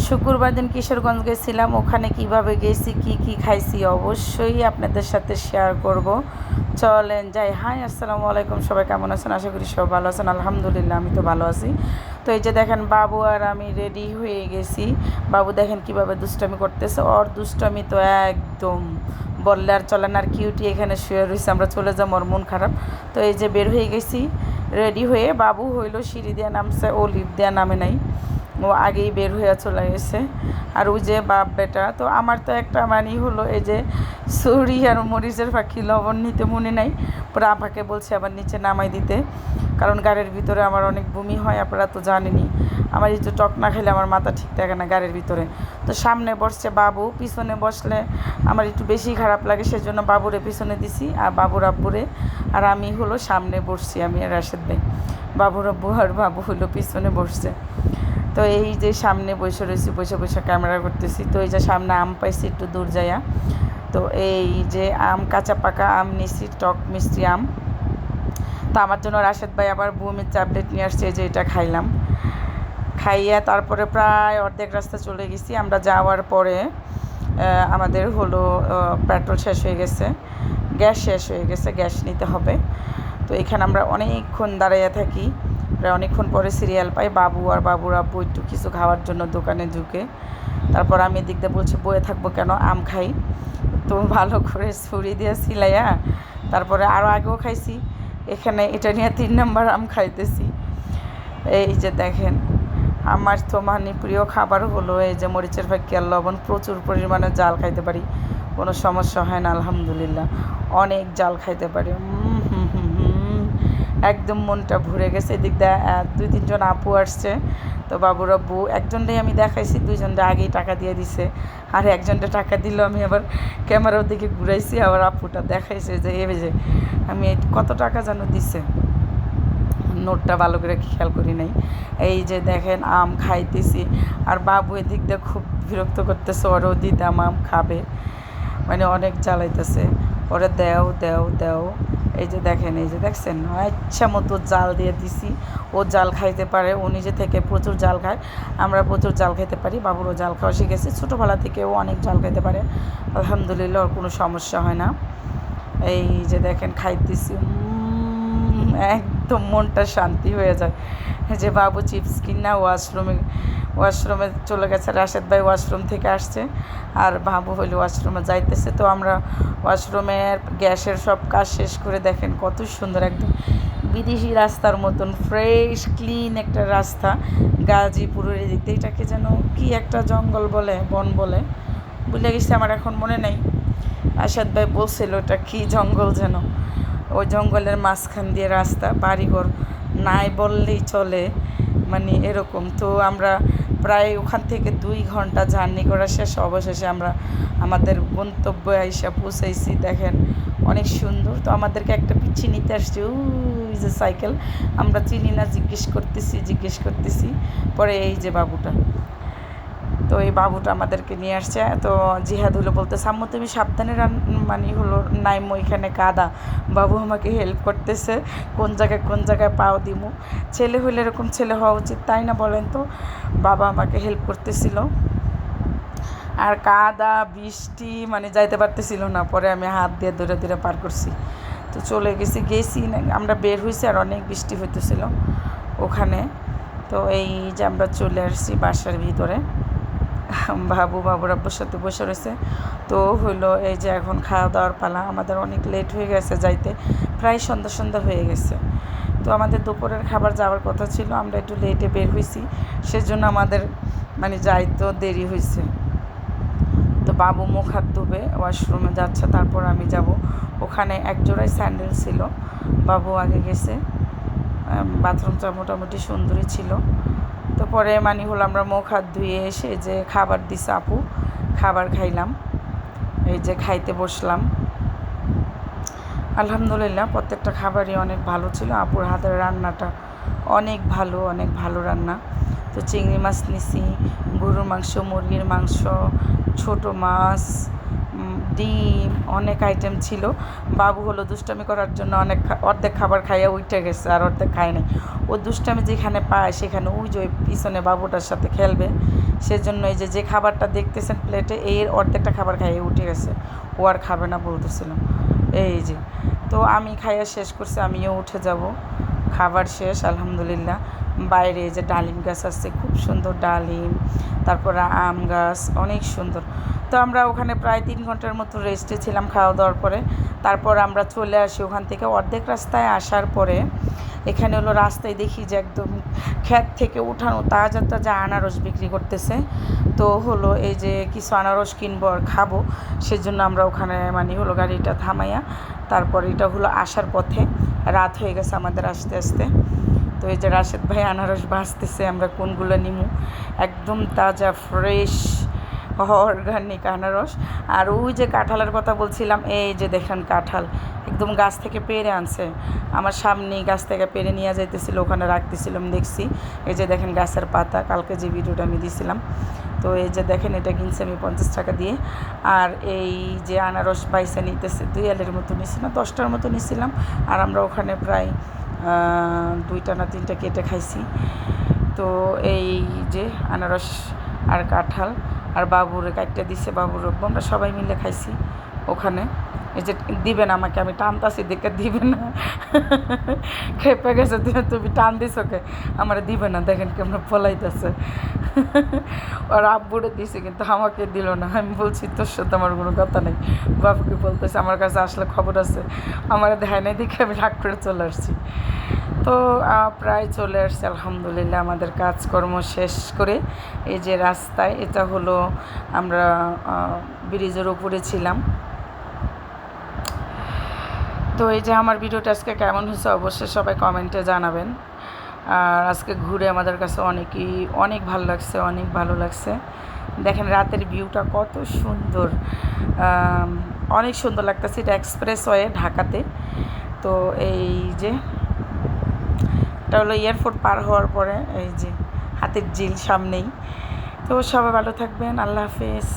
শুক্রবার দিন কিশোরগঞ্জ গেছিলাম, ওখানে কিভাবে গেছি কি খাইছি অবশ্যই আপনাদের সাথে শেয়ার করব। চলেন যাই। হাই, আসসালামু আলাইকুম, সবাই কেমন আছেন? আশা করি সব ভালো আছেন। আলহামদুলিল্লাহ, আমি তো ভালো আছি। তো এই যে দেখেন, বাবু আর আমি রেডি হয়ে গেছি। বাবু দেখেন কিভাবে দুষ্টামি করতেছে, ওর দুষ্টামি তো একদম বললে আর চলে না। আর কিউটি এখানে শুয়ে রয়েছে, আমরা চলে যাবো, ওর মন খারাপ। তো এই যে বের হয়ে গেছি রেডি হয়ে। বাবু হইলো সিঁড়ি দিয়ে নামছে, ও লিফট দিয়ে নামে নাই, ও আগেই বের হয়ে চলে গেছে। আর ওই যে বাপ বেটা, তো আমার তো একটা মানি হলো এই যে ছুরি আর মরিচের ফাঁকি লবণ নিতে মনে নাই, পরে আপাকে বলছে আবার নিচে নামাই দিতে, কারণ গাড়ির ভিতরে আমার অনেক বমি হয়, আপনারা তো জানেনই। আমার এই যে টক না খেলে আমার মাথা ঠিক থাকে না গাড়ির ভিতরে। তো সামনে বসছে বাবু, পিছনে বসলে আমার একটু বেশি খারাপ লাগে, সেজন্য বাবুরে পিছনে দিছি আর বাবুর আব্বুরে, আর আমি হলো সামনে বসছি, আমি আর রাশেদ ভাই। বাবুর আব্বু আর বাবু হলো পিছনে বসছে। তো এই যে সামনে বসে রয়েছি, বসে বসে ক্যামেরা করতেছি। তো এই যে সামনে আম পাইছি একটু দূর যাইয়া। তো এই যে আম, কাঁচা পাকা আম নিছি, টক মিষ্টি আম। তো আমার জন্য রাশেদ ভাই আবার বমির ট্যাবলেট নিয়ে আসছে, যে এটা খাইলাম। খাইয়া তারপরে প্রায় অর্ধেক রাস্তা চলে গেছি। আমরা যাওয়ার পরে আমাদের হলো পেট্রোল শেষ হয়ে গেছে, গ্যাস শেষ হয়ে গেছে, গ্যাস নিতে হবে। তো এখানে আমরা অনেকক্ষণ দাঁড়াইয়া থাকি, প্রায় অনেকক্ষণ পরে সিরিয়াল পাই। বাবু আর বাবুর আব্বু একটু কিছু খাওয়ার জন্য দোকানে ঢুকে। তারপর আমি এদিক দিয়ে বলছি বয়ে থাকবো কেন, আম খাই। তো ভালো করে ছুরি দিয়ে সিলাইয়া তারপরে আরও আগেও খাইছি, এখানে এটা নিয়ে 3 নম্বর আম খাইতেছি। এই যে দেখেন, আমার তো মানে প্রিয় খাবার হলো এই যে মরিচের ফাঁকি আর লবণ। প্রচুর পরিমাণে জাল খাইতে পারি, কোনো সমস্যা হয় না আলহামদুলিল্লাহ। অনেক জাল খাইতে পারি, একদম মনটা ভরে গেছে। এদিক দিয়ে 2-3 জন আপু আসছে। তো বাবুর আব্বু একজনটাই আমি দেখাইছি, 2জনটা আগেই টাকা দিয়ে দিছে, আর একজনটা টাকা দিল, আমি আবার ক্যামেরার দিকে ঘুরাইছি, আবার আপুটা দেখাইছে যে এ যে আমি কত টাকা যেন দিছে, নোটটা ভালো করে খেয়াল করি নাই। এই যে দেখেন আম খাইতেছি, আর বাবু এদিক দিয়ে খুব বিরক্ত করতেছে, ওরও দিতাম আম খাবে, মানে অনেক জ্বালাইতেছে, ওরে দেও দেও দেও। এই যে দেখেন, এই যে দেখছেন, ইচ্ছা মতো জাল দিয়ে দিছি। ও জাল খাইতে পারে, ও নিজে থেকে প্রচুর জাল খায়, আমরা প্রচুর জাল খাইতে পারি। বাবুরও জাল খাওয়া শিখেছে, ছোটোবেলা থেকে ও অনেক জাল খাইতে পারে, আলহামদুলিল্লাহ, ওর কোনো সমস্যা হয় না। এই যে দেখেন খাইতেছি, একদম মনটা শান্তি হয়ে যায়। যে বাবু চিপস কিনা ওয়াশরুমে চলে গেছে, রাশেদ ভাই ওয়াশরুম থেকে আসছে, আর বাবু হইলে ওয়াশরুমে যাইতেছে। তো আমরা ওয়াশরুমের গ্যাসের সব কাজ শেষ করে দেখেন কত সুন্দর, একদম বিদেশি রাস্তার মতন ফ্রেশ ক্লিন একটা রাস্তা। গাজীপুরের এদিকে এটাকে যেন কি একটা জঙ্গল বলে, বন বলে, ভুলে গেছি, আমার এখন মনে নেই। রাশেদ ভাই বলছিল ওটা কি জঙ্গল যেন, ওই জঙ্গলের মাঝখান দিয়ে রাস্তা, বাড়িঘর নাই বললেই চলে, মানে এরকম। তো আমরা প্রায় ওখান থেকে 2 ঘন্টা জার্নি করা শেষ, অবশেষে আমরা আমাদের গন্তব্যে আইসা পৌঁছাইছি। দেখেন অনেক সুন্দর। তো আমাদেরকে একটা পিচ্ছি নিতে আসছে, ওই যে সাইকেল, আমরা চিনি না, জিজ্ঞেস করতেছি, পরে এই যে বাবুটা, তো এই বাবুটা আমাদেরকে নিয়ে আসছে। তো জিহাদ হলো বলতে, আম্মু তুমি সাবধানে মানে হলো নাইমো, এখানে কাদা। বাবু আমাকে হেল্প করতেছে কোন জায়গায় পাও দিমু। ছেলে হইলে এরকম ছেলে হওয়া উচিত, তাই না বলেন? তো বাবা আমাকে হেল্প করতেছিল, আর কাদা বৃষ্টি মানে যাইতে পারতেছিল না, পরে আমি হাত দিয়ে ধরে ধরে পার করছি। তো চলে গেছি আমরা বের হয়েছি, আর অনেক বৃষ্টি হইতেছিল ওখানে। তো এই যে আমরা চলে আসছি বাসার ভিতরে, বাবুর আব্বুর সাথে বসে রয়েছে। তো হইলো এই যে এখন খাওয়া দাওয়ার পালা, আমাদের অনেক লেট হয়ে গেছে যাইতে, প্রায় সন্ধ্যা হয়ে গেছে। তো আমাদের দুপুরের খাবার যাওয়ার কথা ছিল, আমরা একটু লেটে বের হয়েছি, সেজন্য আমাদের মানে যাইতেও দেরি হয়েছে। তো বাবু মুখ হাত ধুবে, ওয়াশরুমে যাচ্ছে, তারপর আমি যাব। ওখানে এক জোড়ায় স্যান্ডেল ছিল, বাবু আগে গেছে। বাথরুমটা মোটামুটি সুন্দরই ছিল। তো পরে মানে হলো আমরা মুখ হাত ধুয়ে এসে যে খাবার দিছে আপু, খাবার খাইলাম। এই যে খাইতে বসলাম, আলহামদুলিল্লাহ প্রত্যেকটা খাবারই অনেক ভালো ছিল। আপুর হাতের রান্নাটা অনেক ভালো রান্না। তো চিংড়ি মাছ নিছি, গরুর মাংস, মুরগির মাংস, ছোটো মাছ, ডিম, অনেক আইটেম ছিল। বাবু হলো দুষ্টামি করার জন্য অর্ধেক খাবার খাইয়া উঠে গেছে, আর অর্ধেক খায় নাই। ও দুষ্টামি যেখানে পায় সেখানে ওই যে পিছনে বাবুটার সাথে খেলবে, সেজন্য এই যে খাবারটা দেখতেছেন প্লেটে এর অর্ধেকটা খাবার খাইয়ে উঠে গেছে, ও আর খাবে না বলতেছিলাম। এই যে তো আমি খাইয়া শেষ করছি, আমিও উঠে যাব। খাবার শেষ আলহামদুলিল্লাহ। বাইরে যে ডালিম গাছ আছে, খুব সুন্দর ডালিম, তারপরে আম গাছ অনেক সুন্দর। তো আমরা ওখানে প্রায় 3 ঘন্টার মতো রেস্টে ছিলাম খাওয়া দাওয়ার পরে। তারপর আমরা চলে আসি ওখান থেকে। অর্ধেক রাস্তায় আসার পরে এখানে হলো রাস্তায় দেখি যে একদম ক্ষেত থেকে উঠানো তাজা তাজা আনারস বিক্রি করতেছে। তো হলো এই যে কিছু আনারস কিনবো আর খাবো, সেজন্য আমরা ওখানে মানে হলো গাড়িটা থামাইয়া তারপর এটা হলো আসার পথে। রাত হয়ে গেছে আমাদের আসতে আসতে। তো এই যে রাশেদ ভাই আনারস ভাজতেছে, আমরা কোনগুলো নিমু। একদম তাজা ফ্রেশ অর্গানিক আনারস। আর ওই যে কাঁঠালের কথা বলছিলাম, এই যে দেখেন কাঁঠাল একদম গাছ থেকে পেড়ে আনছে, আমার সামনেই গাছ থেকে পেড়ে নিয়ে যাইতেছিল, ওখানে রাখতেছিলাম দেখছি। এই যে দেখেন গাছের পাতা, কালকে যে ভিডিওটা আমি দিয়েছিলাম। তো এই যে দেখেন এটা কিনছে আমি 50 টাকা দিয়ে। আর এই যে আনারস বাইসা নিতেছে 2 আলের মতো নিছি না 10টার মতো নিছিলাম। আর আমরা ওখানে প্রায় 2টা না 3টা কেটে খাইছি। তো এই যে আনারস আর কাঁঠাল আর বাবুরে কাটতে দিছে, বাবুর আমরা সবাই মিলে খাইছি ওখানে। এই যে দিবেন আমাকে, আমি টানতাছি দেখে দিবে না, খেপে গেছে, তুমি টান দিস ওকে, আমার দিবে না। দেখেন কেমন পলাইতেছে। ওর আব্বুরে দিছে কিন্তু আমাকে দিল না। আমি বলছি তোর সাথে আমার কোনো কথা নেই। বাবুকে বলতেছে আমার কাছে আসলে খবর আছে, আমার ধ্যান নেই দেখে আমি রাগ করে চলে আসছি। তো প্রায় চলে আসছি আলহামদুলিল্লাহ আমাদের কাজকর্ম শেষ করে। এই যে রাস্তায়, এটা হলো আমরা ব্রিজের উপরে ছিলাম। তো এই যে আমার ভিডিওটা আজকে কেমন হয়েছে অবশ্যই সবাই কমেন্টে জানাবেন। আর আজকে ঘুরে আমাদের কাছে অনেক ভালো লাগছে, অনেক ভালো লাগছে। দেখেন রাতের ভিউটা কত সুন্দর, অনেক সুন্দর লাগতেছে। এটা এক্সপ্রেসওয়ে ঢাকাতে। তো এই যে এটা হলো এয়ারপোর্ট পার হওয়ার পরে, এই যে হাতির ঝিল সামনেই। তো সবাই ভালো থাকবেন, আল্লাহ হাফেজ।